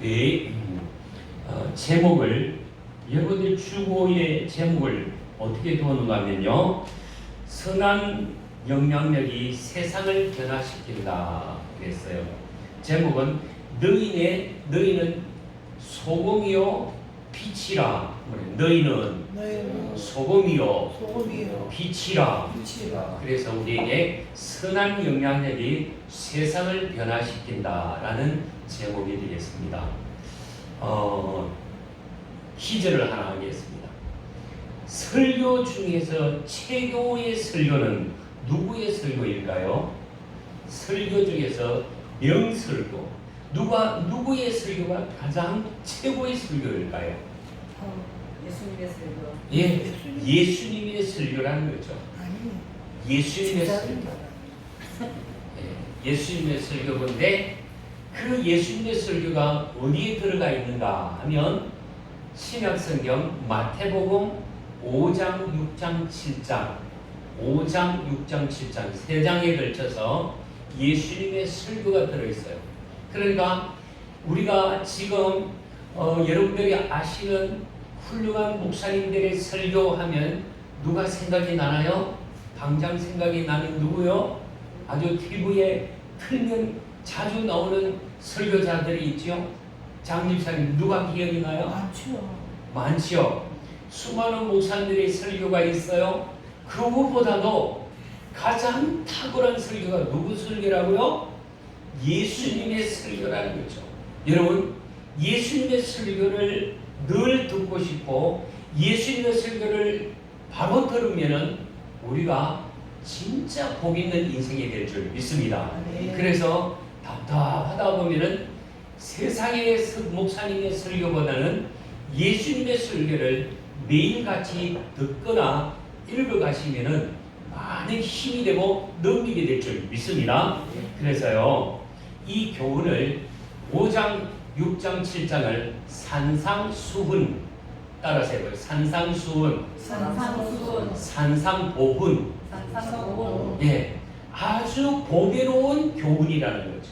우리 제목을 여러분들 주고의 제목을 어떻게 두었는가 하면요, 선한 영향력이 세상을 변화시킨다 그랬어요. 제목은 너희는 소금이요 빛이라. 너희는 소금이요 빛이라. 그래서 우리에게 선한 영향력이 세상을 변화시킨다라는 제목이 되겠습니다. 기절을 하나 하겠습니다. 설교 중에서 최고의 설교는 누구의 설교일까요? 설교 중에서 명설교. 누구의 설교가 가장 최고의 설교일까요? 예수님의 설교. 예, 예수님의 설교라는 거죠. 예수님의 설교. 예수님의 설교인데 그 예수님의 설교가 어디에 들어가 있는가 하면 신약성경 마태복음 5장, 6장, 7장 5장, 6장, 7장 3장에 걸쳐서 예수님의 설교가 들어있어요. 그러니까 우리가 지금 여러분들이 아시는 훌륭한 목사님들의 설교하면 누가 생각이 나나요? 당장 생각이 나는 누구요? 아주 TV에 틀면 자주 나오는 설교자들이 있죠. 장집사님 누가 기억이 나요? 많죠. 수많은 목사님들의 설교가 있어요. 그거보다도 가장 탁월한 설교가 누구 설교라고요? 예수님의 설교라는 거죠. 여러분, 예수님의 설교를 늘 듣고 싶고 예수님의 설교를 바로 들으면은 우리가 진짜 복 있는 인생이 될 줄 믿습니다. 그래서 답답하다 보면은 세상의 목사님의 설교보다는 예수님의 설교를 매일같이 듣거나 읽어가시면은 많은 힘이 되고 넘기게 될 줄 믿습니다. 그래서요, 이 교훈을 5장, 6장, 7장을 산상수훈 따라서 해봐요. 산상수훈, 산상보훈. 예, 아주 보배로운 교훈이라는 거죠.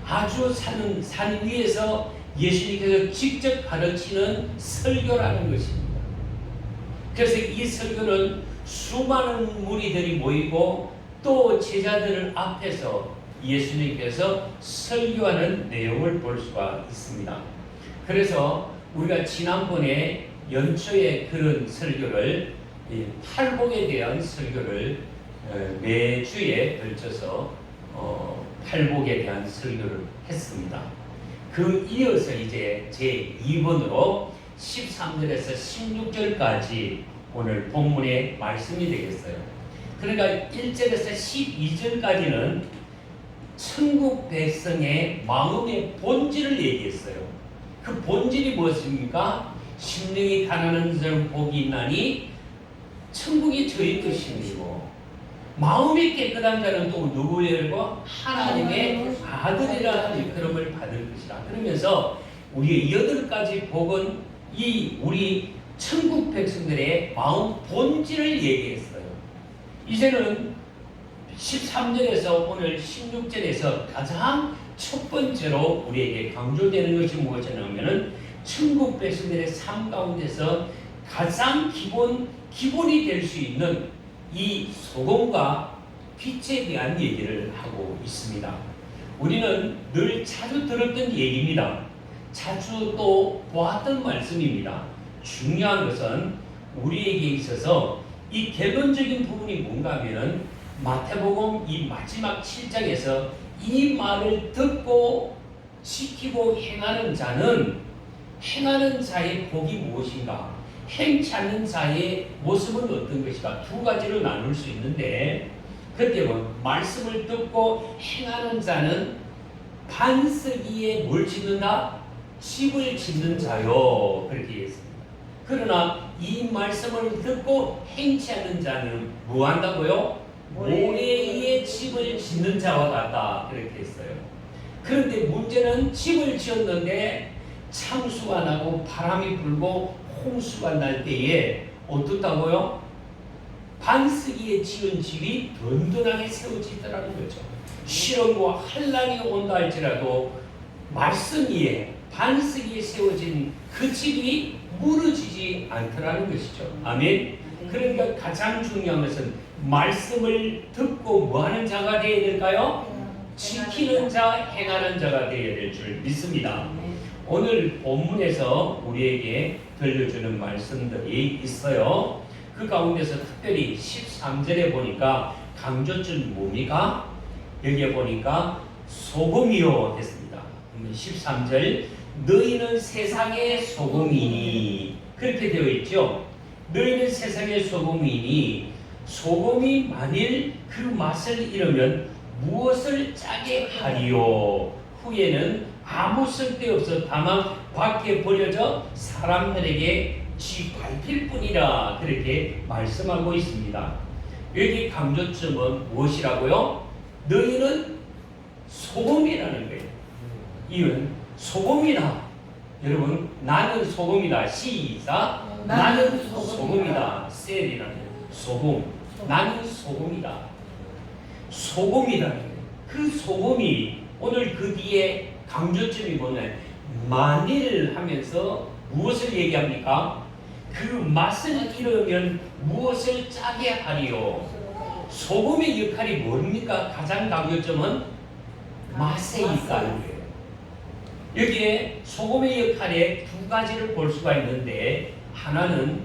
아주 산 위에서 예수님께서 직접 가르치는 설교라는 것입니다. 그래서 이 설교는 수많은 무리들이 모이고 또 제자들 앞에서 예수님께서 설교하는 내용을 볼 수가 있습니다. 그래서 우리가 지난번에 연초에 그런 설교를 팔복에 대한 설교를 매주에 걸쳐서 팔복에 대한 설교를 했습니다. 그 이어서 이제 제 2번으로 13절에서 16절까지 오늘 본문의 말씀이 되겠어요. 그러니까 1절에서 12절까지는 천국 백성의 마음의 본질을 얘기했어요. 그 본질이 무엇입니까? 심령이 가난한 자는 복이 있나니 천국이 저희 것이고 마음이 깨끗한 자는 또 누구예요? 하나님의 아들이라 일컬음을 받을 것이다. 그러면서 우리의 8가지 복은 우리 천국 백성들의 마음 본질을 얘기했어요. 이제는 13절에서 오늘 16절에서 가장 첫 번째로 우리에게 강조되는 것이 무엇이냐면은 천국 백성들의 삶 가운데서 가장 기본이 될 수 있는 이 소금과 빛에 대한 얘기를 하고 있습니다. 우리는 늘 자주 들었던 얘기입니다. 자주 또 보았던 말씀입니다. 중요한 것은 우리에게 있어서 이 결론적인 부분이 뭔가 하면은 마태복음 이 마지막 7장에서 이 말을 듣고 지키고 행하는 자의 복이 무엇인가? 행치 않는 자의 모습은 어떤 것인가? 두 가지로 나눌 수 있는데 그때 말씀을 듣고 행하는 자는 반석 위에 뭘 짓는다? 집을 짓는 자요. 그렇게 했습니다. 그러나 이 말씀을 듣고 행치 않는 자는 뭐 한다고요? 모래 위에 집을 짓는 자와 같다. 그렇게 했어요. 그런데 문제는 집을 지었는데 창수가 나고 바람이 불고 홍수가 날 때에 어떻다고요? 반석 위에 지은 집이 든든하게 세워지더라는 거죠. 시련과 환난이 온다 할지라도 말씀 위에 반석 위에 세워진 그 집이 무너지지 않더라는 것이죠. 아멘. 그러니까 가장 중요한 것은 말씀을 듣고 뭐하는 자가 되어야 될까요? 지키는 자, 행하는 자가 되어야 될 줄 믿습니다. 오늘 본문에서 우리에게 들려주는 말씀들이 있어요. 그 가운데서 특별히 13절에 보니까 강조점 뭡니까? 여기에 보니까 소금이요 했습니다. 13절 너희는 세상의 소금이니 그렇게 되어 있죠. 너희는 세상의 소금이니 소금이 만일 그 맛을 잃으면 무엇을 짜게 하리요? 후에는 아무 쓸데없어 다만 밖에 버려져 사람들에게 쥐밟힐 뿐이라 그렇게 말씀하고 있습니다. 여기 강조점은 무엇이라고요? 너희는 소금이라는 거예요. 이는 소금이다. 여러분 나는 소금이다. 시작. 나는 소금이다. 셀이라는 소금. 나는 소금이다. 소금이다. 그 소금이 오늘 그 뒤에 강조점이 뭐냐? 만일 하면서 무엇을 얘기합니까? 그 맛을 잃으면 무엇을 짜게 하리요? 소금의 역할이 뭡니까? 가장 강조점은 맛에 있다는 거예요. 여기에 소금의 역할에 두 가지를 볼 수가 있는데 하나는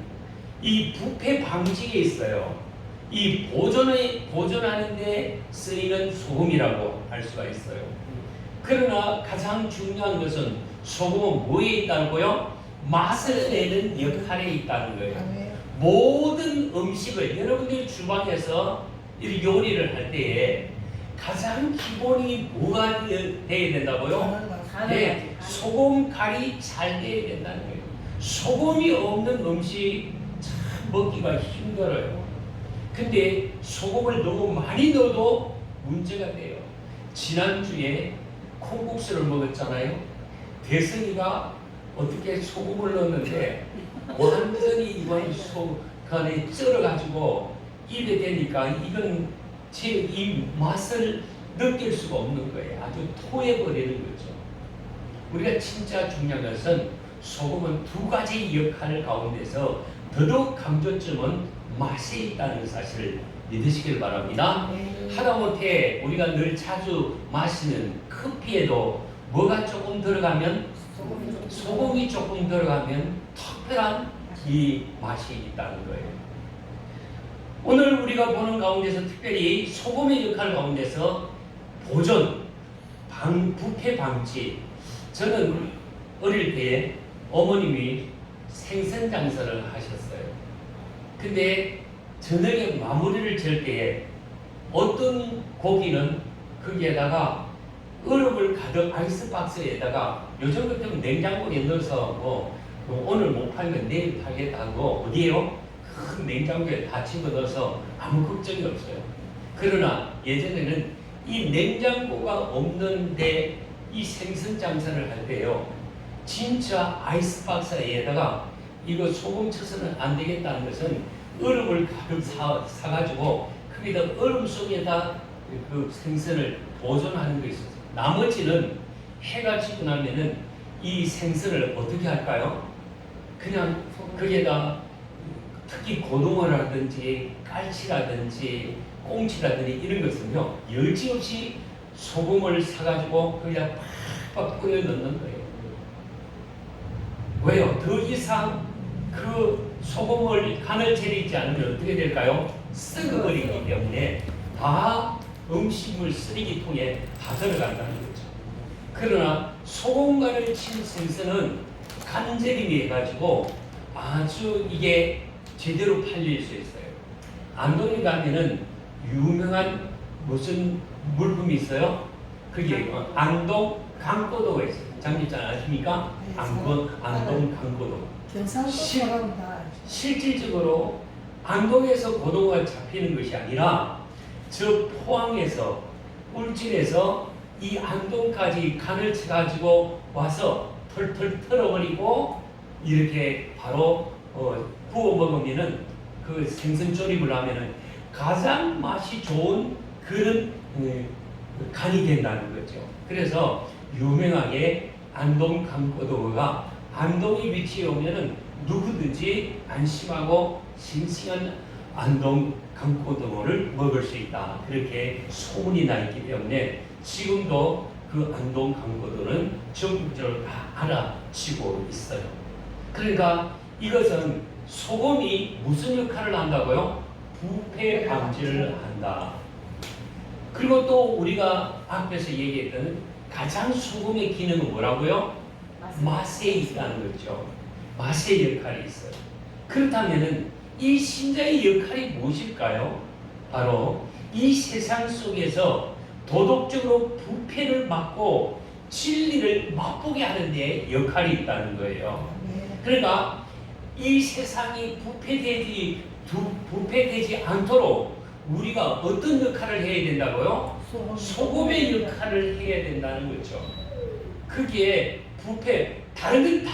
이 부패 방지에 있어요. 이 보존하는 데 쓰이는 소금이라고 할 수가 있어요. 그러나 가장 중요한 것은 소금은 뭐에 있다고요? 맛을 내는 역할에 있다는 거예요. 모든 음식을 여러분들 주방에서 이 요리를 할 때에 가장 기본이 뭐가 되어야 된다고요? 네, 소금 간이 잘 돼야 된다는 거예요. 소금이 없는 음식 참 먹기가 힘들어요. 근데 소금을 너무 많이 넣어도 문제가 돼요. 지난주에 콩국수를 먹었잖아요. 대승이가 어떻게 소금을 넣었는데 완전히 이건 간에 쩔어가지고 입에 대니까 이건 제 이 맛을 느낄 수가 없는 거예요. 아주 토해버리는 거죠. 우리가 진짜 중요한 것은 소금은 두 가지 역할 가운데서 더더욱 강조점은 맛에 있다는 사실을 믿으시길 바랍니다. 하다못해 우리가 늘 자주 마시는 커피에도 뭐가 조금 들어가면 소금이 조금 들어가면 특별한 이 맛이 있다는 거예요. 오늘 우리가 보는 가운데서 특별히 소금의 역할 가운데서 보존, 부패 방지. 저는 어릴 때에 어머님이 생선 장사를 하셨어요. 근데 저녁에 마무리를 질 때에 어떤 고기는 거기에다가 얼음을 가득 아이스박스에다가 요즘 같으면 냉장고에 넣어서 뭐 오늘 못 팔면 내일 팔겠다고 어디에요? 큰 냉장고에 다 집어넣어서 아무 걱정이 없어요. 그러나 예전에는 이 냉장고가 없는데 이 생선 장사를 할 때요, 진짜 아이스박스에다가 이거 소금 쳐서는 안 되겠다는 것은 얼음을 가득 사가지고 거기다 얼음 속에다 그 생선을 보존하는 게 있었어요. 나머지는 해가 지고 나면은 이 생선을 어떻게 할까요? 그냥 거기에다 특히 고등어라든지 깔치라든지 꽁치라든지 이런 것은요 여지없이 소금을 사가지고 거기다 팍팍 뿌려 넣는 거예요. 왜요? 더 이상 그 소금을 간을 재리지 않으면 어떻게 될까요? 썩어버리기 때문에 다 음식물 쓰레기통에 다 들어간다는 거죠. 그러나 소금간을 친 생선은 간절임이 해가지고 아주 이게 제대로 팔릴 수 있어요. 안동에 가면은 유명한 무슨 물품이 있어요? 그게 안동 강고도가 있어요. 장기장 아십니까? 안동 강고도. 실질적으로 안동에서 고등어가 잡히는 것이 아니라 저 포항에서 울진에서 이 안동까지 간을 쳐가지고 와서 털털 털어버리고 이렇게 바로 구워 먹으면은 그 생선 조림을 하면은 가장 맛이 좋은 그런 간이 된다는 거죠. 그래서 유명하게 안동 강고등어가 안동에 위치해 오면은 누구든지 안심하고 싱싱한 안동 강고등어를 먹을 수 있다. 그렇게 소문이 나 있기 때문에 지금도 그 안동 강고등어는 전국적으로 다 알아지고 있어요. 그러니까 이것은 소금이 무슨 역할을 한다고요? 부패 방지를 한다. 그리고 또 우리가 앞에서 얘기했던 가장 소금의 기능은 뭐라고요? 맛에 있다는 거죠. 맛의 역할이 있어요. 그렇다면은 이 신자의 역할이 무엇일까요? 바로 이 세상 속에서 도덕적으로 부패를 막고 진리를 맛보게 하는 데 역할이 있다는 거예요. 그러니까 이 세상이 부패되지 않도록 우리가 어떤 역할을 해야 된다고요? 소금의 역할을 해야 된다는 거죠. 그게 부패, 다른 건 다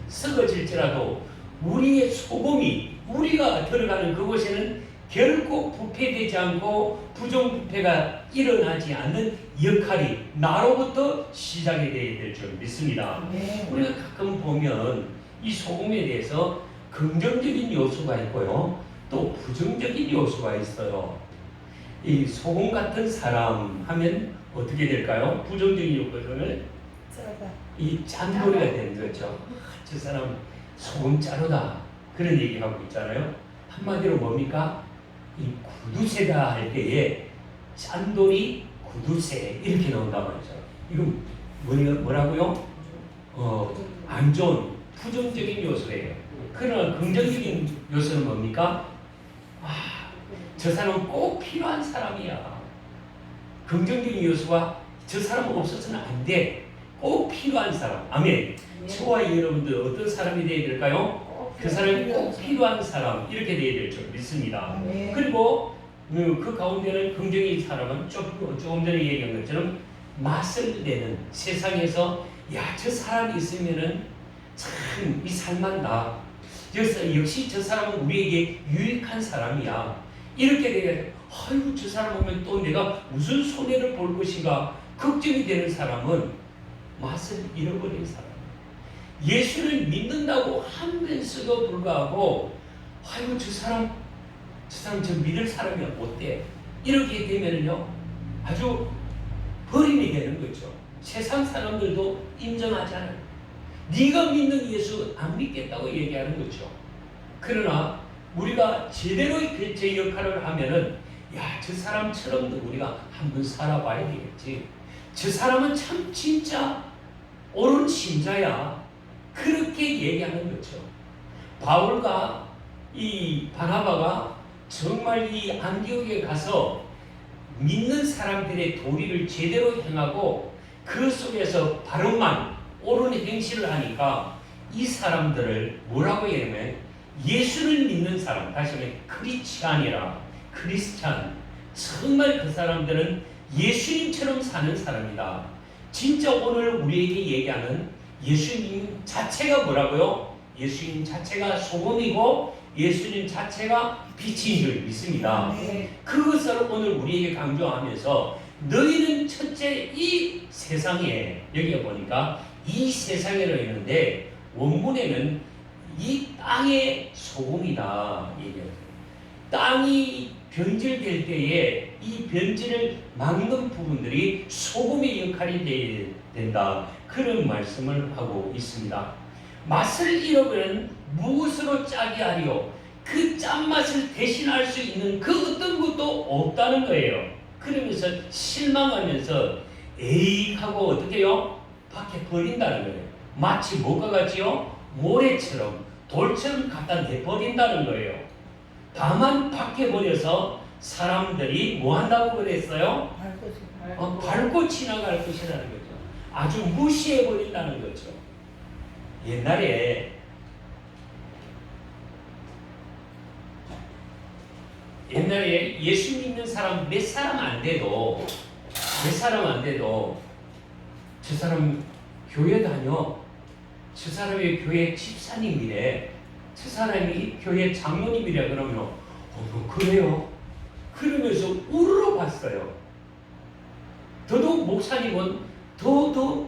썩어질지라도 우리의 소금이 우리가 들어가는 그곳에는 결코 부패되지 않고 부정부패가 일어나지 않는 역할이 나로부터 시작이 되어야 될 줄 믿습니다. 우리가 가끔 보면 이 소금에 대해서 긍정적인 요소가 있고요, 또 부정적인 요소가 있어요. 이 소금 같은 사람 하면 어떻게 될까요? 부정적인 요소는 이 짠돌이가 되는 거죠. 저 사람 소금 짜루다, 그런 얘기하고 있잖아요. 한마디로 뭡니까? 이 구두쇠다 할 때에 짠돌이, 구두쇠 이렇게 나온단 말이죠. 이건 뭐라고요? 안 좋은 부정적인 요소예요. 그러나 긍정적인 요소는 뭡니까? 저 사람은 꼭 필요한 사람이야. 긍정적인 요소가 저 사람 없어서는 안 돼. 꼭 필요한 사람. 아멘. 저와 여러분들 어떤 사람이 되어야 될까요? 그 사람이 꼭 필요한 사람, 이렇게 되어야 될 줄 믿습니다. 그리고 그 가운데는 긍정적인 사람은 조금 전에 얘기한 것처럼 맛을 내는, 세상에서 저 사람이 있으면은 참 이 살만다. 역시 저 사람은 우리에게 유익한 사람이야. 이렇게 되게 아이고 저 사람 보면 또 내가 무슨 손해를 볼 것인가 걱정이 되는 사람은 맛을 잃어버린 사람. 예수를 믿는다고 하면서도 불구하고 아이고 저 사람 저 믿을 사람이 어때? 이렇게 되면요 아주 버림이 되는 거죠. 세상 사람들도 인정하지 않아요. 네가 믿는 예수 안 믿겠다고 얘기하는 거죠. 그러나 우리가 제대로의 교체 역할을 하면은 저 사람처럼 우리가 한번 살아봐야 되겠지. 저 사람은 참 진짜 옳은 신자야. 그렇게 얘기하는 거죠. 바울과 이 바나바가 정말 이 안디옥에 가서 믿는 사람들의 도리를 제대로 행하고 그 속에서 바른만 옳은 행실을 하니까 이 사람들을 뭐라고 얘기하면 예수를 믿는 사람, 다시 말해 크리스찬이라, 크리스찬. 정말 그 사람들은 예수님처럼 사는 사람이다. 진짜 오늘 우리에게 얘기하는 예수님 자체가 뭐라고요? 예수님 자체가 소금이고 예수님 자체가 빛인 줄 믿습니다. 그것을 오늘 우리에게 강조하면서 너희는 첫째 이 세상에, 여기에 보니까 이 세상에로 있는데 원문에는 이 땅의 소금이다 얘기해요. 땅이 변질될 때에 이 변질을 막는 부분들이 소금의 역할이 되어야 된다. 그런 말씀을 하고 있습니다. 맛을 잃어버린 무엇으로 짜게 하리요? 그 짠맛을 대신할 수 있는 그 어떤 것도 없다는 거예요. 그러면서 실망하면서 에이 하고 어떻게 해요? 밖에 버린다는 거예요. 마치 뭐가 같지요? 모래처럼 돌처럼 갖다 내버린다는 거예요. 다만 밖에 버려서 사람들이 뭐 한다고 그랬어요? 밟고 지나갈 것이라는 거죠. 아주 무시해 버린다는 거죠. 옛날에 예수 믿는 사람 몇 사람 안 돼도 저 사람 교회 다녀, 저 사람이 교회 집사님이래, 저 사람이 교회 장로님이래 그러면 그래요? 그러면서 우르르 봤어요. 더더욱 목사님은 더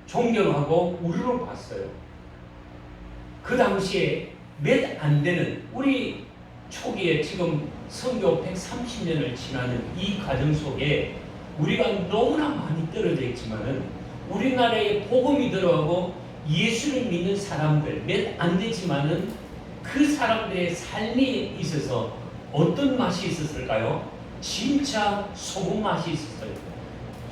존경하고 우러러 봤어요. 그 당시에 몇 안 되는 우리 초기에 지금 선교 130년을 지나는 이 과정 속에 우리가 너무나 많이 떨어져 있지만은 우리나라에 복음이 들어가고 예수를 믿는 사람들 몇 안 되지만은 그 사람들의 삶에 있어서 어떤 맛이 있었을까요? 진짜 소금 맛이 있었어요.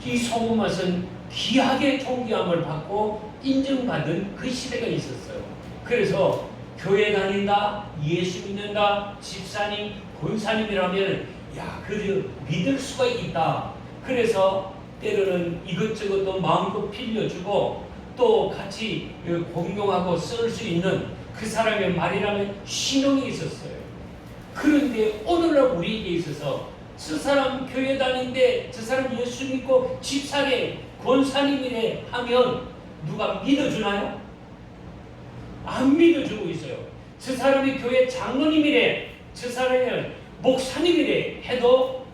이 소금 맛은 귀하게 존경함을 받고 인정받은 그 시대가 있었어요. 그래서 교회 다닌다, 예수 믿는다, 집사님, 권사님이라면 야, 그래도 믿을 수가 있다. 그래서 때로는 이것저것도 마음껏 빌려주고 또 같이 공용하고 쓸 수 있는 그 사람의 말이라면 신용이 있었어요. 그런데 오늘날 우리에게 있어서 저 사람 교회 다니는데 저 사람 예수 믿고 집사래, 권사님이래 하면 누가 믿어주나요? 안 믿어주고 있어요. 저 사람이 교회 장로님이래, 저 사람이 목사님이래 해도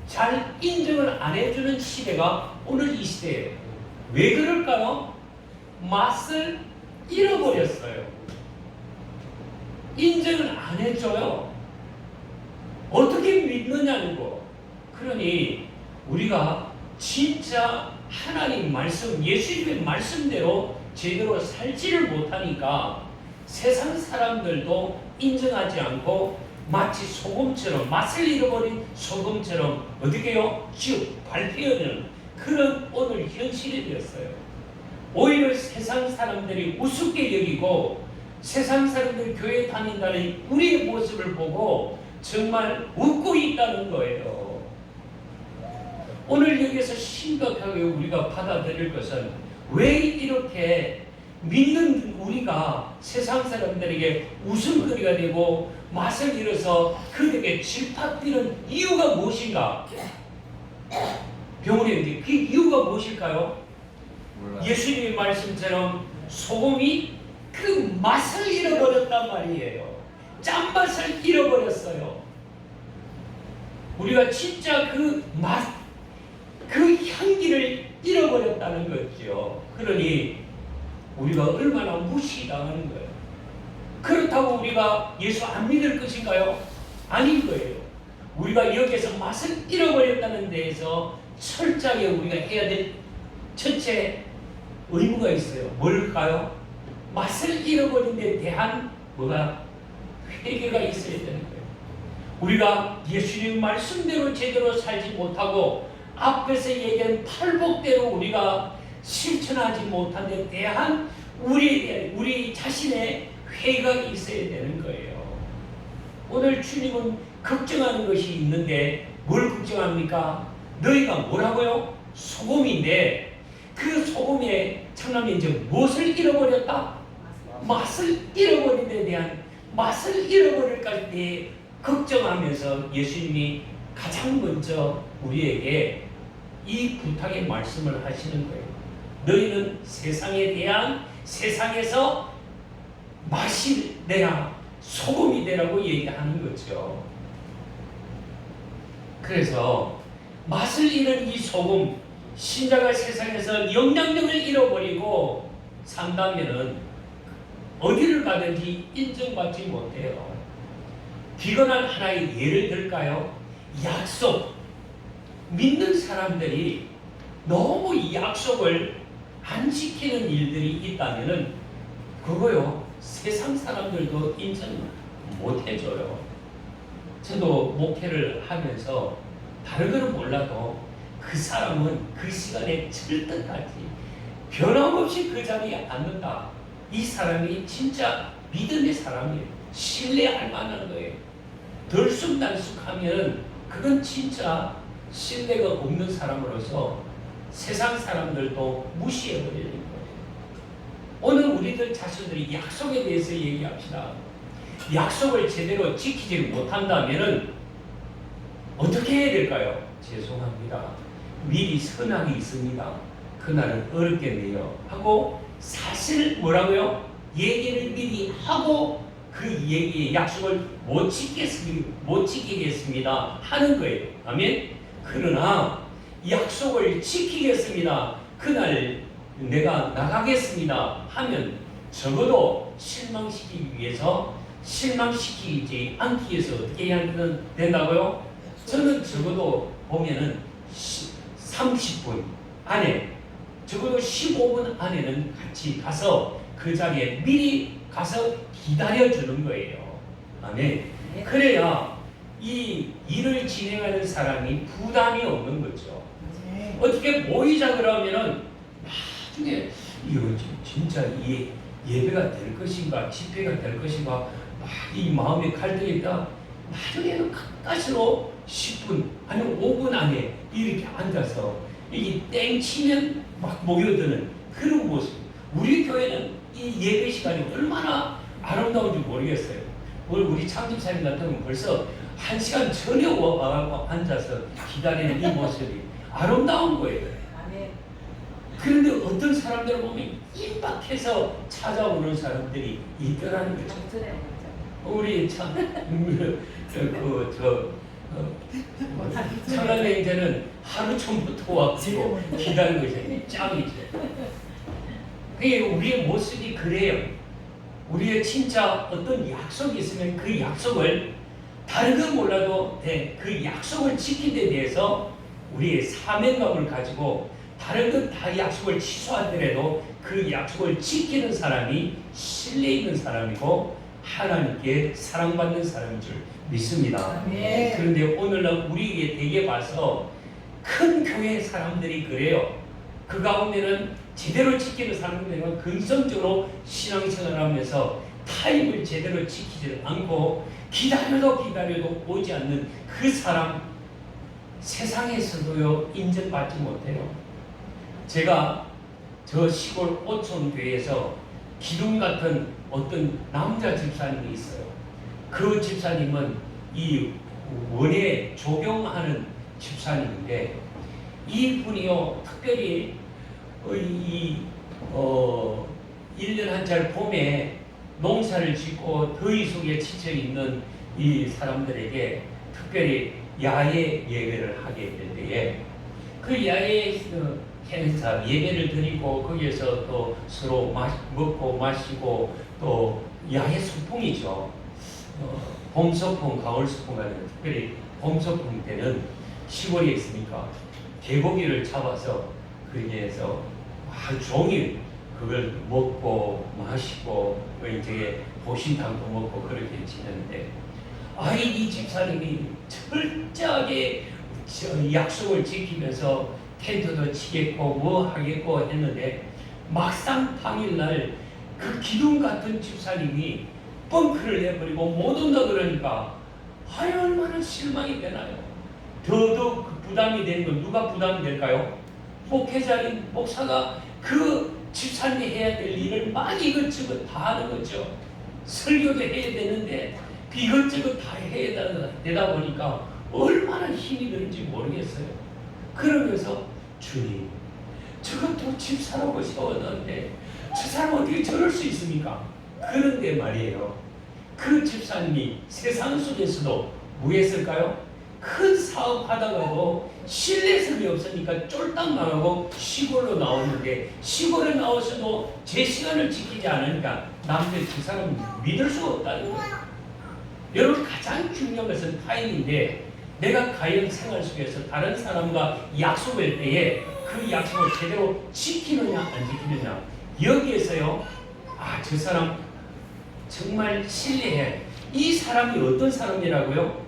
잘 인정을 안 해주는 시대가 오늘 이 시대예요. 왜 그럴까요? 맛을 잃어버렸어요. 인정을 안 해줘요. 어떻게 믿느냐는 거. 그러니 우리가 진짜 하나님 말씀, 예수님의 말씀대로 제대로 살지를 못하니까 세상 사람들도 인정하지 않고 마치 소금처럼 맛을 잃어버린 소금처럼 어떻게 해요? 쭉 밟히는 그런 오늘 현실이 되었어요. 오히려 세상 사람들이 우습게 여기고 세상 사람들이 교회 다닌다는 우리의 모습을 보고 정말 웃고 있다는 거예요. 오늘 여기서 심각하게 우리가 받아들일 것은 왜 이렇게 믿는 우리가 세상 사람들에게 웃음거리가 되고 맛을 잃어서 그들에게 질팍뛰는 이유가 무엇인가? 병원에 이제 그 이유가 무엇일까요? 몰라요. 예수님의 말씀처럼 소금이 그 맛을 잃어버렸단 말이에요. 짠맛을 잃어버렸어요. 우리가 진짜 그 맛, 그 향기를 잃어버렸다는 거죠. 그러니 우리가 얼마나 무시당하는 거예요. 그렇다고 우리가 예수 안 믿을 것인가요? 아닌 거예요. 우리가 여기에서 맛을 잃어버렸다는 데에서 철저하게 우리가 해야 될 첫째 의무가 있어요. 뭘까요? 맛을 잃어버린 데 대한 뭐가 회개가 있어야 되는 거예요. 우리가 예수님 말씀대로 제대로 살지 못하고 앞에서 얘기한 팔복대로 우리가 실천하지 못한 데 대한 우리 자신의 회개가 있어야 되는 거예요. 오늘 주님은 걱정하는 것이 있는데 뭘 걱정합니까? 너희가 뭐라고요? 소금인데 그 소금에 참나면 이제 무엇을 잃어버렸다? 맛을 잃어버린 데 대한 맛을 잃어버릴까지 대해 걱정하면서 예수님이 가장 먼저 우리에게 이 부탁의 말씀을 하시는 거예요. 너희는 세상에 대한 세상에서 맛이 되라, 소금이 되라고 얘기하는 거죠. 그래서 맛을 잃은 이 소금, 신자가 세상에서 영향력을 잃어버리고 산다면은 어디를 가든지 인정받지 못해요. 비건한 하나의 예를 들까요? 약속. 믿는 사람들이 너무 이 약속을 안 지키는 일들이 있다면은 그거요, 세상 사람들도 인정 못 해줘요. 저도 목회를 하면서 다른 거는 몰라도 그 사람은 그 시간에 철떡까지 변함없이 그 자리에 앉는다. 이 사람이 진짜 믿음의 사람이에요. 신뢰할 만한 거예요. 덜쑥날쑥하면 그건 진짜 신뢰가 없는 사람으로서 세상 사람들도 무시해버리는 거예요. 오늘 우리들 자신들이 약속에 대해서 얘기합시다. 약속을 제대로 지키지 못한다면 어떻게 해야 될까요? 죄송합니다. 미리 선악이 있습니다. 그날은 어렵겠네요. 하고 사실 뭐라고요? 얘기를 미리 하고 그 얘기의 약속을 못 지키겠습니다 하는 거예요. 아멘? 그러나 약속을 지키겠습니다. 그날 내가 나가겠습니다 하면 적어도 실망시키기 위해서 실망시키지 않기 위해서 어떻게 해야 된다고요? 저는 적어도 보면은 30분 안에 적어도 15분 안에는 같이 가서 그 자리에 미리 가서 기다려주는 거예요. 아멘. 그래야 이 일을 진행하는 사람이 부담이 없는 거죠. 어떻게 모이자 그러면은 나중에 이거 진짜 이 예배가 될 것인가 집회가 될 것인가 막 이 마음의 갈등이 있다. 나중에는 가까스로 10분 아니면 5분 안에 이렇게 앉아서 이게 땡 치면 막 모여드는 그런 모습. 우리 교회는 이 예배 시간이 얼마나 아름다운지 모르겠어요. 우리 창집사님 같은 경우는 벌써 1시간 전에 와서 앉아서 기다리는 이 모습이 아름다운 거예요. 그런데 어떤 사람들을 보면 임박해서 찾아오는 사람들이 있더라는 거죠. 우리 참 청년행제는 하루 전부터 와서 기다리고 있어요. 짱이죠. 그게 우리의 모습이 그래요. 우리의 진짜 어떤 약속이 있으면 그 약속을 다른 건 몰라도 그 약속을 지킨 데 대해서 우리의 사명감을 가지고 다른 건 다 약속을 취소하더라도 그 약속을 지키는 사람이 신뢰 있는 사람이고 하나님께 사랑받는 사람인 줄 믿습니다. 네. 그런데 오늘날 우리에게 대개 봐서 큰 교회 사람들이 그래요. 그 가운데는 제대로 지키는 사람들은 긍정적으로 신앙생활하면서 타임을 제대로 지키지 않고 기다려도 오지 않는 그 사람 세상에서도요 인정받지 못해요. 제가 저 시골 오촌교회에서 기둥 같은 어떤 남자 집사님이 있어요. 그 집사님은 이 원예 조경하는 집사님인데 이 분이요 특별히 1년 한철 봄에 농사를 짓고 더위 속에 지쳐 있는 이 사람들에게 특별히 야외 예배를 하게 될 때에 그 야외 행사 예배를 드리고 거기에서 또 서로 먹고 마시고 또 야외 소풍이죠. 봄 소풍, 가을 소풍 같은 특별히 봄 소풍 때는 시골에 있으니까 개고기를 잡아서 거기에서 하루 종일 그걸 먹고 마시고 이제 보신탕도 먹고 그렇게 지내는데 이 집사님이 철저하게 약속을 지키면서 텐트도 치겠고 뭐 하겠고 했는데 막상 당일날 그 기둥 같은 집사님이 뻥크를 내버리고 못 온다 그러니까 얼마나 실망이 되나요? 더더욱 그 부담이 되는 건 누가 부담이 될까요? 목회자인 목사가 그 집사님이 해야 될 일을 많이 이것저것 다 하는 거죠. 설교도 해야 되는데 이것저것 다 해야 되다 보니까 얼마나 힘이 드는지 모르겠어요. 그러면서 주님, 저것도 집사라고 세웠는데 저 사람 어떻게 저럴 수 있습니까? 그런데 말이에요. 그 집사님이 세상 속에서도 뭐 했을까요? 큰 사업 하다가도 신뢰성이 없으니까 쫄딱 나가고 시골로 나오는데 시골에 나와서도 제 시간을 지키지 않으니까 남들 그 사람 믿을 수가 없다는 거예요. 여러분 가장 중요한 것은 타임인데 내가 과연 생활 속에서 다른 사람과 약속할 때에 그 약속을 제대로 지키느냐 안 지키느냐 여기에서요 저 사람 정말 신뢰해. 이 사람이 어떤 사람이라고요?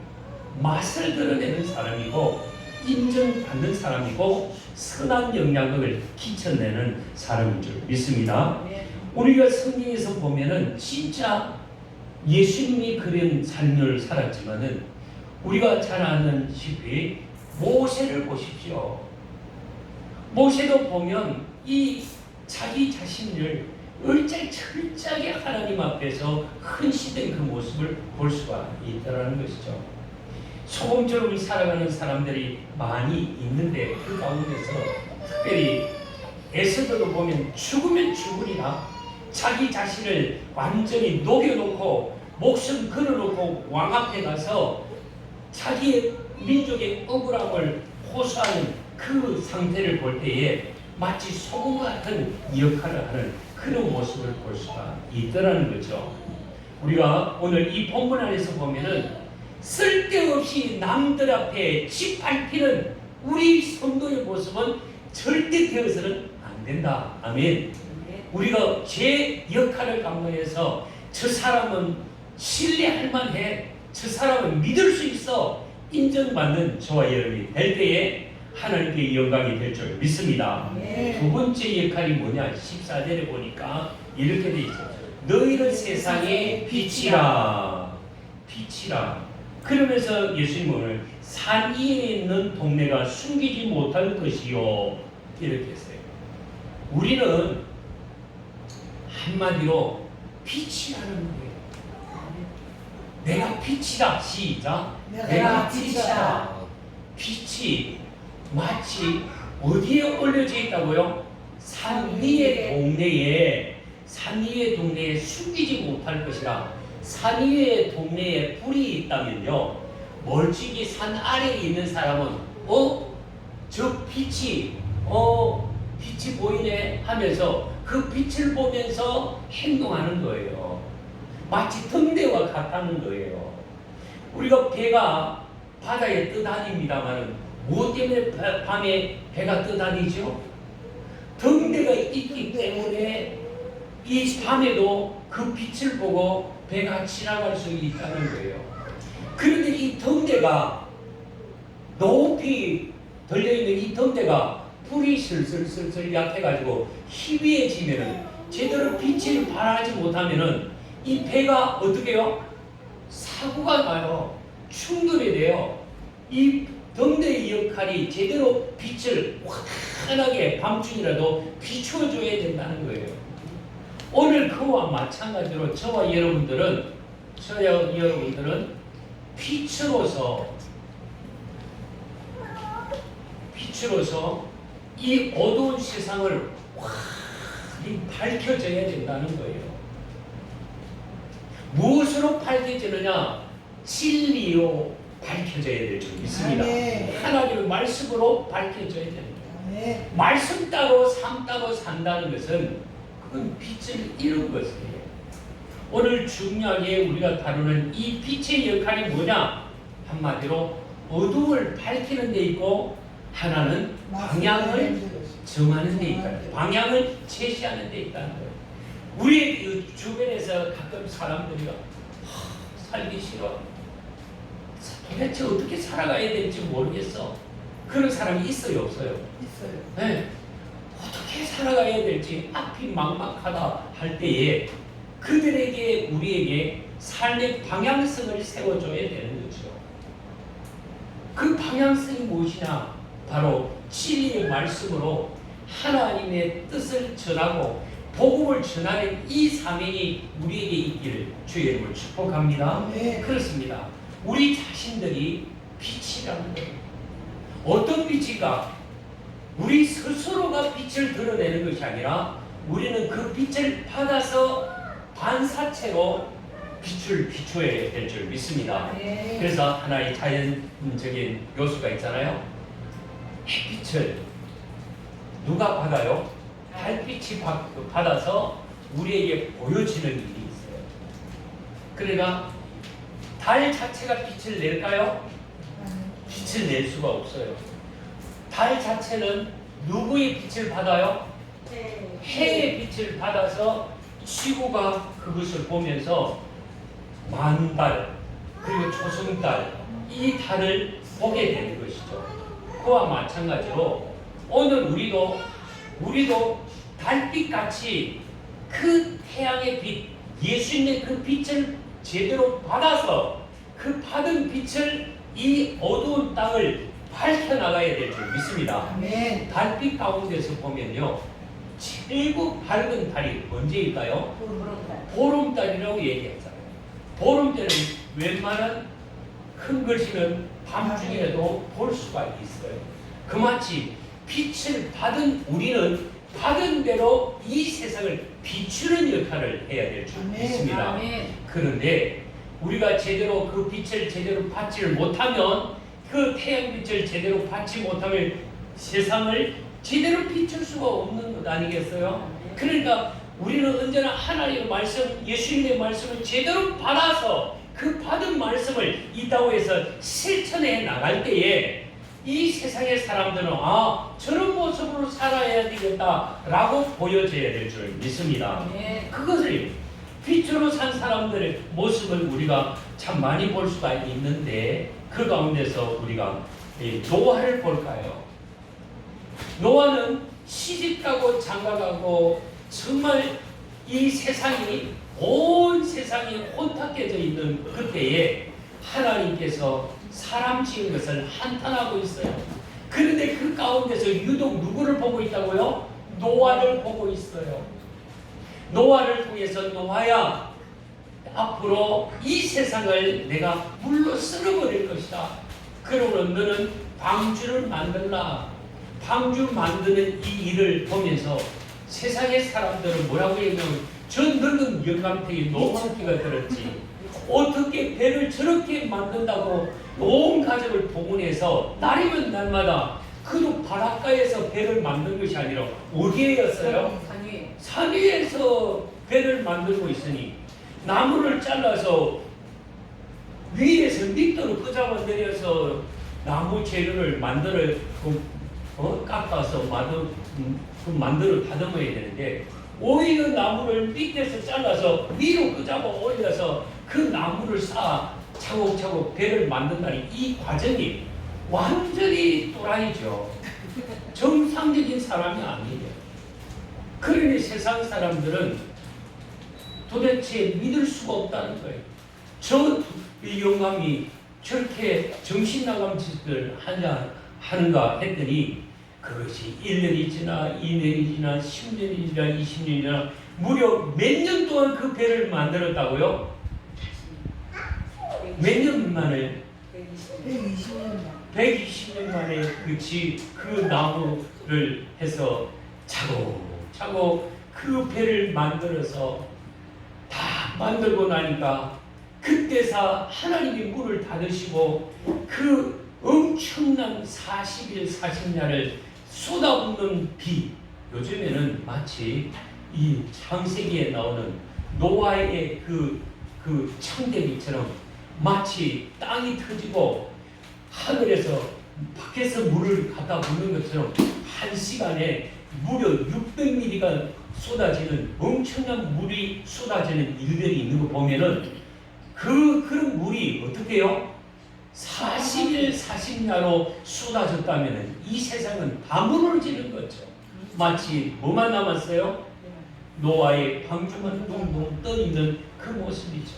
맛을 드러내는 사람이고 인정받는 사람이고 선한 영향력을 끼쳐내는 사람인 줄 믿습니다. 우리가 성경에서 보면은 진짜 예수님이 그런 삶을 살았지만은 우리가 잘 아는시피 모세를 보십시오. 모세도 보면 이 자기 자신을 철저하게 하나님 앞에서 헌신된 그 모습을 볼 수가 있다는 것이죠. 소금처럼 살아가는 사람들이 많이 있는데 그 가운데서 특별히 에스더도 보면 죽으면 죽으리라 자기 자신을 완전히 녹여놓고 목숨 걸어놓고 왕 앞에 가서 자기의 민족의 억울함을 호소하는 그 상태를 볼 때에 마치 소금 같은 역할을 하는 그런 모습을 볼 수가 있더라는 거죠. 우리가 오늘 이 본문 안에서 보면은 쓸데없이 남들 앞에 짓밟히는 우리 성도의 모습은 절대 되어서는 안 된다. 아멘. 우리가 제 역할을 감당해서 저 사람은 신뢰할 만해, 저 사람은 믿을 수 있어 인정받는 저와 여러분이 될 때에 하나님께 영광이 될 줄 믿습니다. 두 번째 역할이 뭐냐? 14절에 보니까 이렇게 돼 있어요. 너희는 세상의 빛이라. 빛이라. 그러면서 예수님은 오늘 산 위에 있는 동네가 숨기지 못할 것이요 이렇게 했어요. 우리는 한마디로 빛이라는 거예요. 내가 빛이다. 시작. 내가 빛이다. 빛이 마치 어디에 올려져 있다고요? 산 위의 동네에 숨기지 못할 것이라. 산 위의 동네에 불이 있다면요, 멀찍이 산 아래에 있는 사람은 저 빛이 보이네 하면서 그 빛을 보면서 행동하는 거예요. 마치 등대와 같다는 거예요. 우리가 배가 바다에 떠다닙니다만은 무엇 때문에 밤에 배가 떠다니죠? 등대가 있기 때문에 이 밤에도 그 빛을 보고 배가 지나갈 수 있다는 거예요. 그런데 이 등대가 높이 들려있는 이 등대가 불이 슬슬 약해가지고 희미해지면은 제대로 빛을 발하지 못하면은 이 배가 어떻게 해요? 사고가 나요. 충돌이 돼요. 이 등대의 역할이 제대로 빛을 환하게 밤중이라도 비추어줘야 된다는 거예요. 오늘 그와 마찬가지로 저와 여러분들은 빛으로서 이 어두운 세상을 환히 밝혀져야 된다는 거예요. 무엇으로 밝혀지느냐? 진리로 밝혀져야 될 줄 믿습니다. 하나님의 말씀으로 밝혀져야 됩니다. 말씀 따로 삶 따로 산다는 것은 그건 빛을 이룬 것이에요. 오늘 중요하게 우리가 다루는 이 빛의 역할이 뭐냐? 한마디로 어둠을 밝히는 데 있고, 하나는 방향을 정하는 데 있다. 방향을 제시하는 데 있다는 거예요. 우리 주변에서 가끔 사람들이 살기 싫어. 도대체 어떻게 살아가야 될지 모르겠어. 그런 사람이 있어요, 없어요? 있어요. 네. 어떻게 살아가야 될지 앞이 막막하다 할 때에 그들에게, 우리에게 삶의 방향성을 세워줘야 되는 거죠. 그 방향성이 무엇이냐? 바로 진리의 말씀으로 하나님의 뜻을 전하고 복음을 전하는 이 사명이 우리에게 있기를 주의 이름으로 축복합니다. 그렇습니다. 우리 자신들이 빛이라는 거예요. 어떤 빛인가? 우리 스스로가 빛을 드러내는 것이 아니라 우리는 그 빛을 받아서 반사체로 빛을 비춰야 될 줄 믿습니다. 그래서 하나의 자연적인 요소가 있잖아요. 햇빛을 누가 받아요? 달빛이 받아서 우리에게 보여지는 일이 있어요. 그러나 달 자체가 빛을 낼까요? 빛을 낼 수가 없어요. 달 자체는 누구의 빛을 받아요? 해의 빛을 받아서 지구가 그것을 보면서 만달 그리고 초승달 이 달을 보게 되는 것이죠. 그와 마찬가지로 오늘 우리도 달빛같이 그 태양의 빛, 예수님의 그 빛을 제대로 받아서 그 받은 빛을 이 어두운 땅을 밝혀나가야 될 줄 믿습니다. 달빛 가운데서 보면요, 최고 밝은 달이 언제일까요? 보름달이라고 얘기했잖아요. 보름달은 웬만한 큰 글씨는 밤중에도 볼 수가 있어요. 그마치 빛을 받은 우리는 받은 대로 이 세상을 비추는 역할을 해야 될 줄 믿습니다. 그런데 우리가 제대로 그 빛을 제대로 받지를 못하면, 그 태양빛을 제대로 받지 못하면 세상을 제대로 비출 수가 없는 것 아니겠어요? 그러니까 우리는 언제나 하나님의 말씀, 예수님의 말씀을 제대로 받아서 그 받은 말씀을 이 땅에서 실천해 나갈 때에 이 세상의 사람들은 저런 모습으로 살아야 되겠다라고 보여져야 될 줄 믿습니다. 그것을 빛으로 산 사람들의 모습을 우리가 참 많이 볼 수가 있는데 그 가운데서 우리가 노아를 볼까요? 노아는 시집가고 장가가고 정말 이 세상이 온 세상이 혼탁해져 있는 그때에 하나님께서 사람 지은 것을 한탄하고 있어요. 그런데 그 가운데서 유독 누구를 보고 있다고요? 노아를 보고 있어요. 노아를 통해서 노아야, 앞으로 이 세상을 내가 물로 쓸어버릴 것이다. 그러므로 너는 방주를 만들라. 방주 만드는 이 일을 보면서 세상의 사람들은 뭐라고 얘기하면 저 늙은 영감탱이 노만기가 들었지. 어떻게 배를 저렇게 만든다고 온 가족을 동원해서 날이면 날마다 그도 바닷가에서 배를 만든 것이 아니라 어디에였어요? 산 위에서 배를 만들고 있으니 나무를 잘라서 위에서 밑으로 끄잡아 내려서 나무 재료를 만들어 깎아서 만들어 다듬어야 되는데 오히려 나무를 밑에서 잘라서 위로 끄잡아 올려서 그 나무를 쌓아 차곡차곡 배를 만든다니 이 과정이 완전히 또라이죠. 정상적인 사람이 아니에요. 그러니 세상 사람들은 도대체 믿을 수가 없다는 거예요. 저 영감이 저렇게 정신 나간 짓을 하는가 했더니 그것이 1년이 지나 2년이 지나 10년이 지나 20년이 지나 무려 몇 년 동안 그 배를 만들었다고요? 몇 년 만에? 120년 만에 그 나무를 해서 차곡차곡 그 배를 만들어서 다 만들고 나니까 그때서 하나님이 문을 닫으시고 그 엄청난 40일 40야를 쏟아붓는 비, 요즘에는 마치 이 창세기에 나오는 노아의 그 창대기처럼 마치 땅이 터지고 하늘에서 밖에서 물을 갖다 붓는 것처럼 한 시간에 무려 600mm가 쏟아지는 엄청난 물이 쏟아지는 일들이 있는 거 보면은 그런 물이 어떻게 해요? 40일 40야로 쏟아졌다면 이 세상은 다 무너지는 거죠. 마치 뭐만 남았어요? 노아의 방주만 둥둥 떠 있는 그 모습이죠.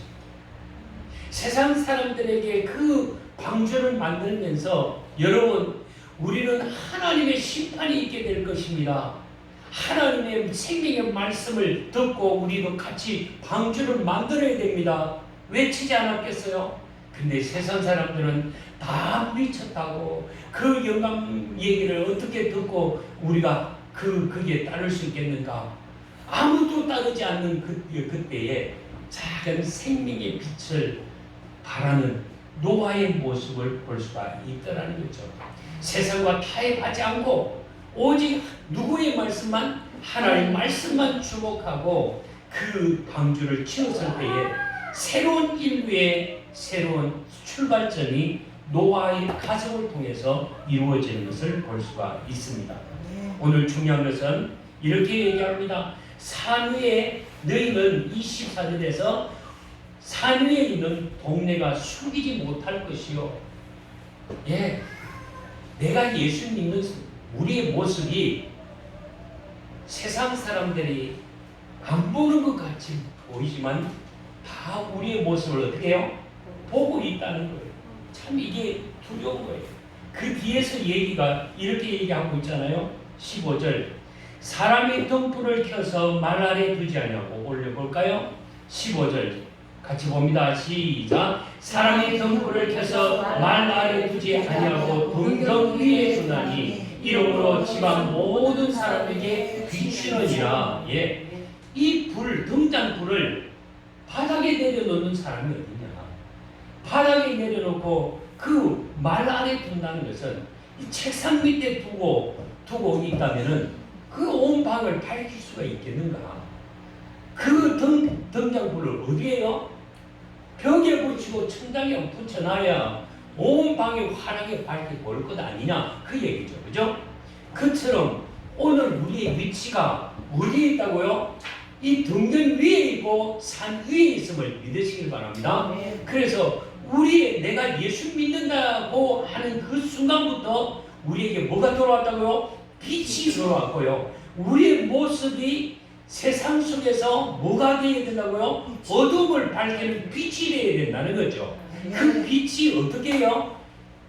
세상 사람들에게 그 방주를 만들면서 여러분, 우리는 하나님의 심판이 있게 될 것입니다. 하나님의 생명의 말씀을 듣고 우리도 같이 방주를 만들어야 됩니다. 외치지 않았겠어요? 근데 세상 사람들은 다 미쳤다고 그 영감 얘기를 어떻게 듣고 우리가 그게 따를 수 있겠는가? 아무도 따르지 않는 그때에 작은 생명의 빛을 바라는 노아의 모습을 볼 수가 있더라는 거죠. 세상과 타협하지 않고 오직 누구의 말씀만, 하나님의 말씀만 주목하고 그 방주를 치웠을 때에 새로운 인류의 새로운 출발점이 노아의 가정을 통해서 이루어지는 것을 볼 수가 있습니다. 오늘 중요한 것은 이렇게 얘기합니다. 산 위에 너희는 24절에서 산 위에 있는 동네가 숨기지 못할 것이요. 예, 내가 예수 믿는 우리의 모습이 세상 사람들이 안 보는 것 같이 보이지만 다 우리의 모습을 어떻게 해요? 보고 있다는 거예요. 참 이게 두려운 거예요. 그 뒤에서 얘기가 이렇게 얘기하고 있잖아요. 15절 사람이 등불을 켜서 말 아래 두지 않냐고 올려볼까요? 15절 같이 봅니다. 시작. 사람이 등불을 켜서 말 아래 두지 아니하고 등등 위에 두나니 이러므로 집안 모든 사람에게 비추느니라. 예, 이 등잔불을 바닥에 내려놓는 사람이 어디냐? 바닥에 내려놓고 그 말 아래 둔다는 것은 이 책상 밑에 두고 두고 있다면은 그 온 방을 밝힐 수가 있겠는가? 그 등장불을 어디에요? 벽에 붙이고 천장에 붙여놔야 온 방이 환하게 밝히고 올 것 아니냐? 그 얘기죠. 그죠? 그처럼 오늘 우리의 위치가 어디에 있다고요? 이 등경 위에 있고 산 위에 있음을 믿으시길 바랍니다. 그래서 내가 예수 믿는다고 하는 그 순간부터 우리에게 뭐가 들어왔다고요? 빛이 들어왔고요. 우리의 모습이 세상 속에서 뭐가 되어야 된다고요? 어둠을 밝히는 빛이 되어야 된다는 거죠. 그 빛이 어떻게 해요?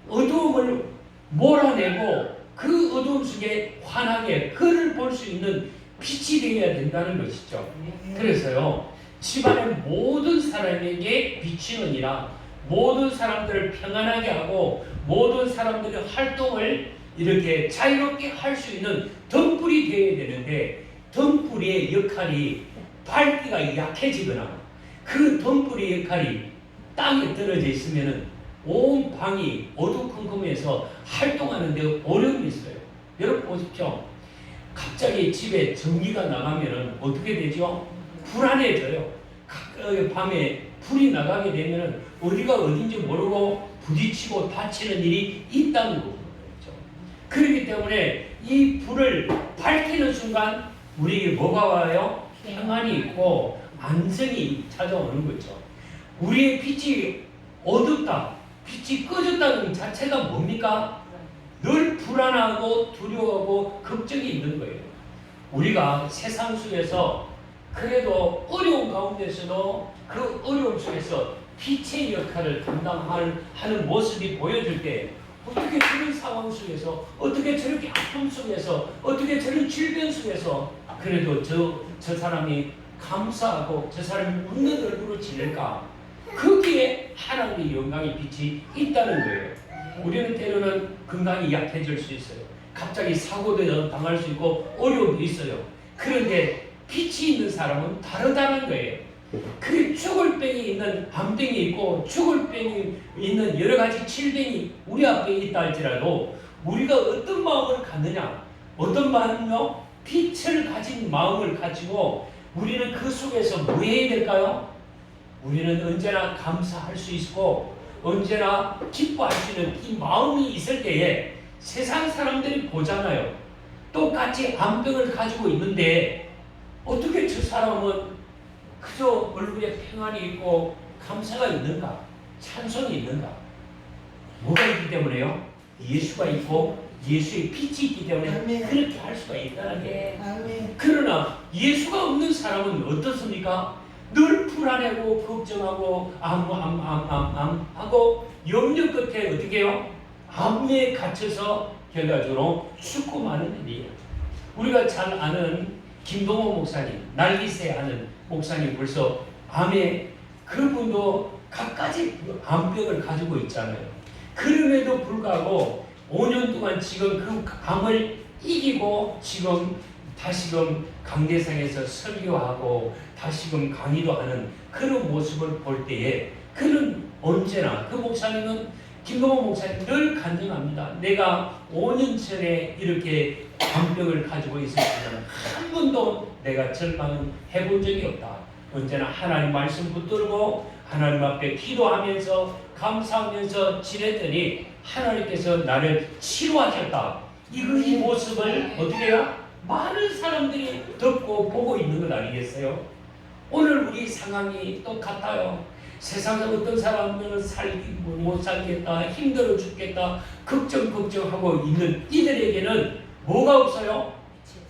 어두움을 몰아내고 그 어두움 속에 환하게 그를 볼 수 있는 빛이 되어야 된다는 것이죠. 그래서요, 집안의 모든 사람에게 비치느니라, 모든 사람들을 평안하게 하고 모든 사람들의 활동을 이렇게 자유롭게 할 수 있는 등불이 되어야 되는데, 등불의 역할이 밝기가 약해지거나 그 등불의 역할이 땅에 떨어져 있으면 온 방이 어두컴컴해서 활동하는데 어려움이 있어요. 여러분 보십시오. 갑자기 집에 전기가 나가면 어떻게 되죠? 불안해져요. 밤에 불이 나가게 되면 어디가 어딘지 모르고 부딪히고 다치는 일이 있다는 거죠. 그렇기 때문에 이 불을 밝히는 순간 우리에게 뭐가 와요? 평안이 있고 안정이 찾아오는 거죠. 우리의 빛이 어둡다, 빛이 꺼졌다는 자체가 뭡니까? 늘 불안하고 두려워하고 걱정이 있는 거예요. 우리가 세상 속에서 그래도 어려운 가운데서도 그 어려움 속에서 빛의 역할을 감당하는 모습이 보여줄 때, 어떻게 그런 상황 속에서, 어떻게 저렇게 아픔 속에서, 어떻게 저런 질병 속에서 그래도 저 사람이 감사하고 저 사람이 웃는 얼굴로 지낼까? 거기에 하나님의 영광의 빛이 있다는 거예요. 우리는 때로는 건강이 약해질 수 있어요. 갑자기 사고도 당할 수 있고 어려움도 있어요. 그런데 빛이 있는 사람은 다르다는 거예요. 그 죽을 병이 있는 암병이 있고 죽을 병이 있는 여러 가지 질병이 우리 앞에 있다 할지라도 우리가 어떤 마음을 갖느냐, 어떤 마음이요? 빛을 가진 마음을 가지고 우리는 그 속에서 뭐 해야 될까요? 우리는 언제나 감사할 수 있고 언제나 기뻐할 수 있는 이 마음이 있을 때에 세상 사람들이 보잖아요. 똑같이 암병을 가지고 있는데 어떻게 저 사람은 그저 얼굴에 평안이 있고 감사가 있는가? 찬송이 있는가? 뭐가 있기 때문에요? 예수가 있고 예수의 빛이 있기 때문에 그렇게 할 수가 있다는 게. 그러나 예수가 없는 사람은 어떻습니까? 늘 불안하고 걱정하고 하고 염려 끝에 어떻게 해요? 암에 갇혀서 결과적으로 죽고 마는 일이에요. 우리가 잘 아는 김동호 목사님, 날기세 하는 목사님 벌써 암에, 그분도 각가지 암병을 가지고 있잖아요. 그럼에도 불구하고 5년 동안 지금 그 암을 이기고 지금 다시금 강대상에서 설교하고 다시금 강의도 하는 그런 모습을 볼 때에 그는 언제나, 그 목사님은, 김동호 목사님 늘 간증합니다. 내가 5년 전에 이렇게 암병을 가지고 있을 때는 한 번도 내가 절망은 해본 적이 없다. 언제나 하나님 말씀 붙들고 하나님 앞에 기도하면서 감사하면서 지냈더니 하나님께서 나를 치료하셨다. 이 모습을 어떻게 해요? 많은 사람들이 듣고 보고 있는 것 아니겠어요? 오늘 우리 상황이 똑같아요. 세상에 어떤 사람은 못 살겠다, 힘들어 죽겠다, 걱정하고 있는 이들에게는 뭐가 없어요?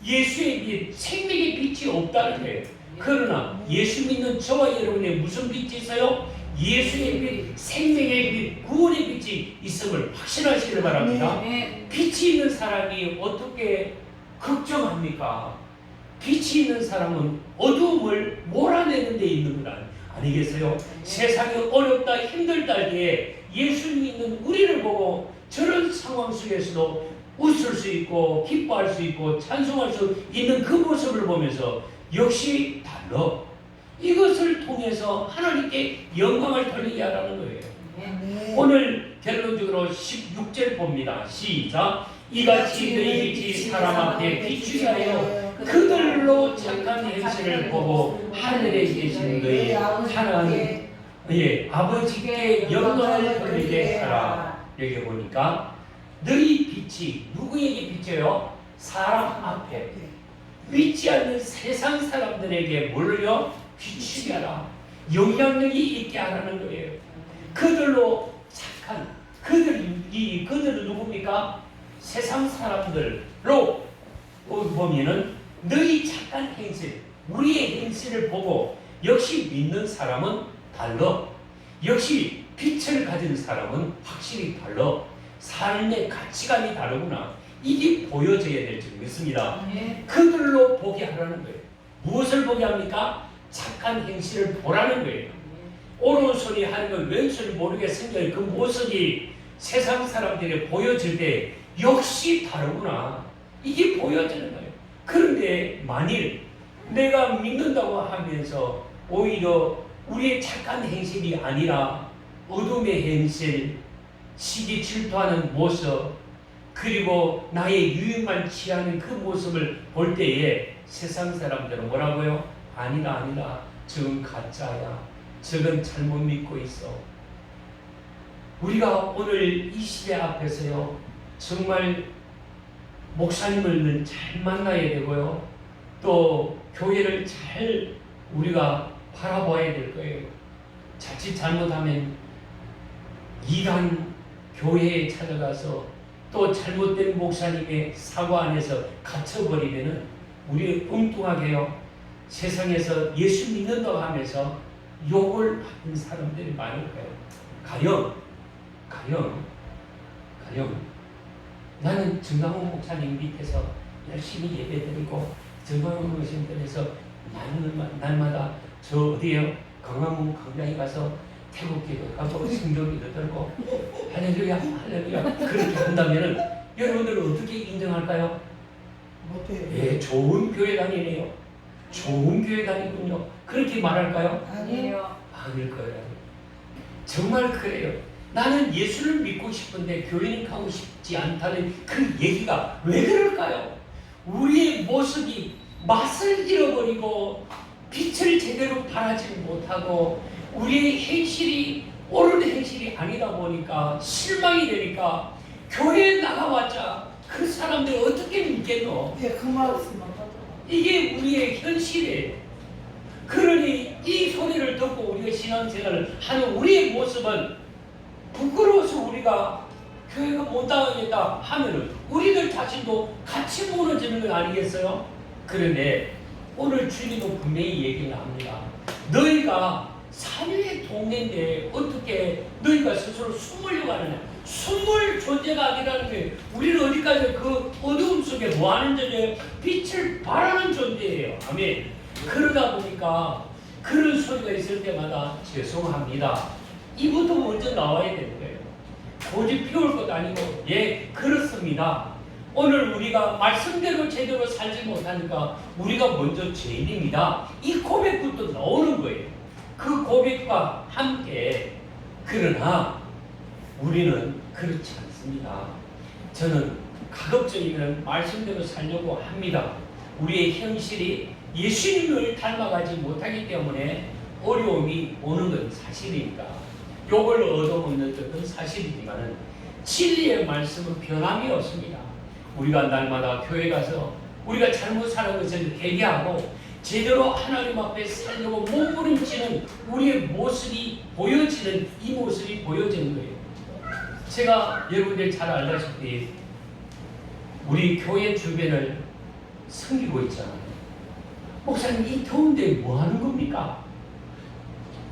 예수의 빛, 생명의 빛이 없다는 거예요. 그러나 예수 믿는 저와 여러분에 무슨 빛이 있어요? 예수의 빛, 생명의 빛, 구원의 빛이 있음을 확신하시길 바랍니다. 빛이 있는 사람이 어떻게 걱정합니까? 빛이 있는 사람은 어두움을 몰아내는 데 있는 것 아니겠어요? 세상이 어렵다 힘들다 할 때에 예수 믿는 우리를 보고 저런 상황 속에서도 웃을 수 있고 기뻐할 수 있고 찬송할 수 있는 그 모습을 보면서 역시 달라. 이것을 통해서 하나님께 영광을 돌리게 하라는 거예요. 오늘 결론적으로 16절 봅니다. 시작. 이같이 너희 빛이 사람 앞에 비추게 하여 그들로 착한 행실을 보고 하늘에 계신 너희 하나님 아버지께 영광을 돌리게 하라. 여기 보니까 너희 빛이 누구에게 비춰요? 사람 앞에 믿지 않는 세상 사람들에게 뭘요? 비추게 하라. 영향력이 있게 하라는 거예요. 그들로 착한 그들은 누굽니까? 세상 사람들로 보면은 너희 착한 행실, 우리의 행실을 보고 역시 믿는 사람은 달라. 역시 빛을 가진 사람은 확실히 달라. 삶의 가치관이 다르구나. 이게 보여져야 될 줄 믿습니다. 그들로 보게 하라는 거예요. 무엇을 보게 합니까? 착한 행실을 보라는 거예요. 오른손이 하는 건 왼손이 모르게 생긴 그 모습이 세상 사람들이 보여질 때 역시 다르구나. 이게 보여지는 거예요. 그런데 만일 내가 믿는다고 하면서 오히려 우리의 착한 행실이 아니라 어둠의 행실, 시기 질투하는 모습, 그리고 나의 유익만 취하는 그 모습을 볼 때에 세상 사람들은 뭐라고요? 아니다. 저건 가짜야. 저건 잘못 믿고 있어. 우리가 오늘 이 시대 앞에서요, 정말 목사님을 잘 만나야 되고요, 또 교회를 잘 우리가 바라봐야 될 거예요. 자칫 잘못하면 이단 교회에 찾아가서 또 잘못된 목사님의 사고 안에서 갇혀버리면은 우리 엉뚱하게요, 세상에서 예수 믿는다고 하면서 욕을 받는 사람들이 많을 거예요. 가령 나는 정강훈 목사님 밑에서 열심히 예배드리고 정강훈 목사님께서 날마다 저 어디에요? 강화문 강당에 가서 태국기도 가고 성경기도 들고 할렐루야 그렇게 한다면은 여러분들은 어떻게 인정할까요? 예, 좋은 교회 다니네요. 좋은 교회 다니군요. 그렇게 말할까요? 아니에요. 아닐 거예요. 정말 그래요. 나는 예수를 믿고 싶은데 교회는 가고 싶지 않다는 그 얘기가 왜 그럴까요? 우리의 모습이 맛을 잃어버리고 빛을 제대로 발하지 못하고 우리의 행실이 옳은 행실이 아니다 보니까 실망이 되니까 교회에 나가봤자 그 사람들 어떻게 믿겠노? 예, 그 말씀 맞아요. 이게 우리의 현실이에요. 그러니 이 소리를 듣고 우리가 신앙생활을 하는 우리의 모습은 부끄러워서 우리가 교회가 못 나가겠다 하면은 우리들 자신도 같이 무너지는 건 아니겠어요? 그런데 오늘 주님은 분명히 얘기를 합니다. 너희가 사유의 동네인데 어떻게 너희가 스스로 숨으려고 하느냐? 숨을 존재가 아니라는 게 우리는 어디까지 그 어두움 속에 뭐하는 존재예요? 빛을 발하는 존재예요. 아멘. 그러다 보니까 그런 소리가 있을 때마다 죄송합니다. 이부터 먼저 나와야 되는 거예요. 고집 피울 것도 아니고 예 그렇습니다. 오늘 우리가 말씀대로 제대로 살지 못하니까 우리가 먼저 죄인입니다. 이 고백부터 나오는 거예요. 그 고백과 함께 그러나 우리는 그렇지 않습니다. 저는 가급적이면 말씀대로 살려고 합니다. 우리의 현실이 예수님을 닮아가지 못하기 때문에 어려움이 오는 건 사실이니까 욕을 얻어먹는 것은 사실이지만 진리의 말씀은 변함이 없습니다. 우리가 날마다 교회 가서 우리가 잘못 사는 것을 회개하고 제대로 하나님 앞에 살려고 몸부림치는 우리의 모습이 보여지는 이 모습이 보여지는 거예요. 제가 여러분들 잘 알다시피 우리 교회 주변을 섬기고 있잖아요. 목사님 이 더운데 뭐 하는 겁니까?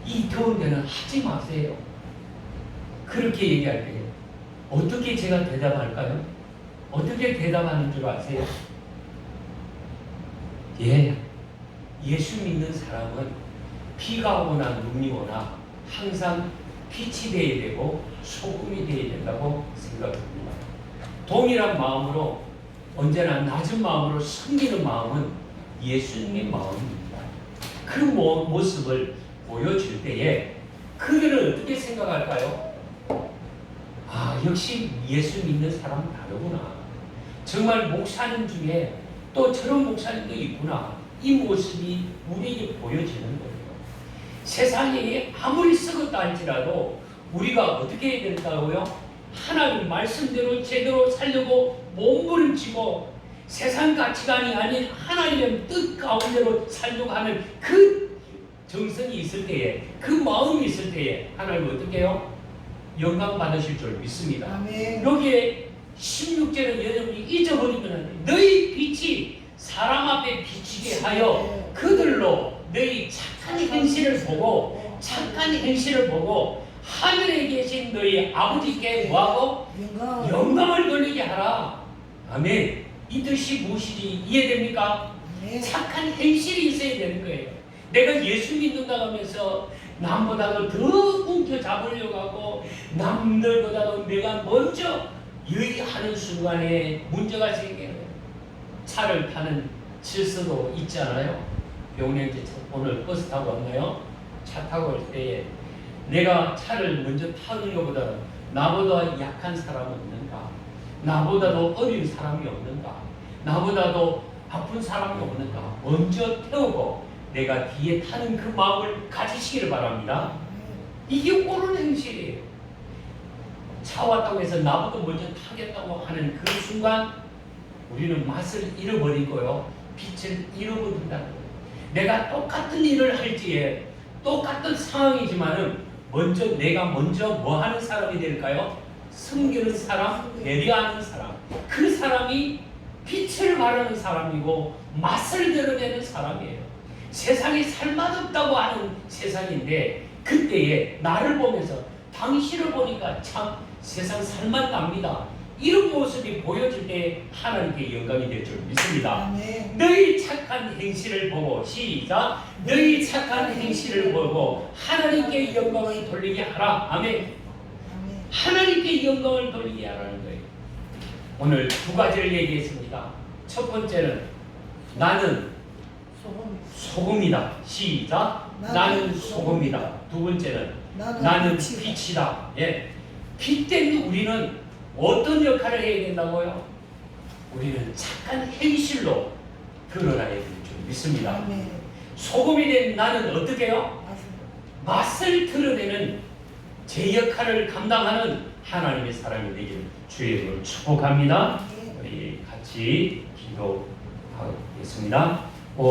이 더운 데는 하지 마세요. 그렇게 얘기할 때 어떻게 제가 대답할까요? 어떻게 대답하는 줄 아세요? 예, 예수 믿는 사람은 비가 오나 눈이 오나 항상 빛이 되어야 되고 소금이 되어야 된다고 생각합니다. 동일한 마음으로 언제나 낮은 마음으로 섬기는 마음은 예수님의 마음입니다. 그 모습을 보여줄 때에 그들은 어떻게 생각할까요? 아, 역시 예수 믿는 사람은 다르구나. 정말 목사님 중에 또 저런 목사님도 있구나. 이 모습이 우리에게 보여지는 거예요. 세상에 아무리 썩었다 할지라도 우리가 어떻게 해야 된다고요? 하나님 말씀대로 제대로 살려고 몸부림치고 세상 가치관이 아닌 하나님의 뜻 가운데로 살려고 하는 그 정성이 있을 때에, 그 마음이 있을 때에 하나님 어떻게 해요? 영광 받으실 줄 믿습니다. 아멘. 여기에 16절은 여러분이 잊어버리면 너희 빛이 사람 앞에 비치게 하여 그들로 너희 착한 행실을 보고 하늘에 계신 너희 아버지께 뭐하고 영광을 돌리게 하라. 아멘. 이 뜻이 무엇인지 이해됩니까? 착한 행실이 있어야 되는 거예요. 내가 예수 믿는다고 하면서 남보다도 더 움켜잡으려고 하고 남들보다도 내가 먼저 유의하는 순간에 문제가 생겨요. 차를 타는 질서도 있잖아요. 병원에 이제 오늘 버스 타고 왔나요? 차 타고 올 때에 내가 차를 먼저 타는 것보다 나보다 약한 사람 없는가? 나보다도 어린 사람이 없는가? 나보다도 아픈 사람이 없는가? 먼저 태우고 내가 뒤에 타는 그 마음을 가지시기를 바랍니다. 이게 옳은 행실이에요. 차 왔다고 해서 나보다 먼저 타겠다고 하는 그 순간 우리는 맛을 잃어버리고요. 빛을 잃어버린다는 거예요. 내가 똑같은 일을 할지에 똑같은 상황이지만은 내가 먼저 뭐 하는 사람이 될까요? 섬기는 사람, 배려하는 사람. 그 사람이 빛을 발하는 사람이고 맛을 드러내는 사람이에요. 세상에 살맛없다고 하는 세상인데 그때에 나를 보면서 당신을 보니까 참 세상 살맛 납니다. 이런 모습이 보여질 때 하나님께 영광이 될 줄 믿습니다. 아멘. 너희 착한 행실을 보고 시작. 너희 착한 행실을 보고 하나님께 영광을 돌리게 하라. 아멘. 하나님께 영광을 돌리게 하라는 거예요. 오늘 두 가지를 얘기했습니다. 첫 번째는 나는 소금이다. 시작. 나는 소금이다. 두 번째는 나는 빛이다. 예. 빛 때문에 우리는 어떤 역할을 해야 된다고요? 우리는 착한 행실로 드러나야 될 줄 믿습니다. 아멘. 소금이 된 나는 어떻게 해요? 맛을 드러내는 제 역할을 감당하는 하나님의 사람이 되기를 주의 이름으로 축복합니다. 우리 같이 기도하겠습니다.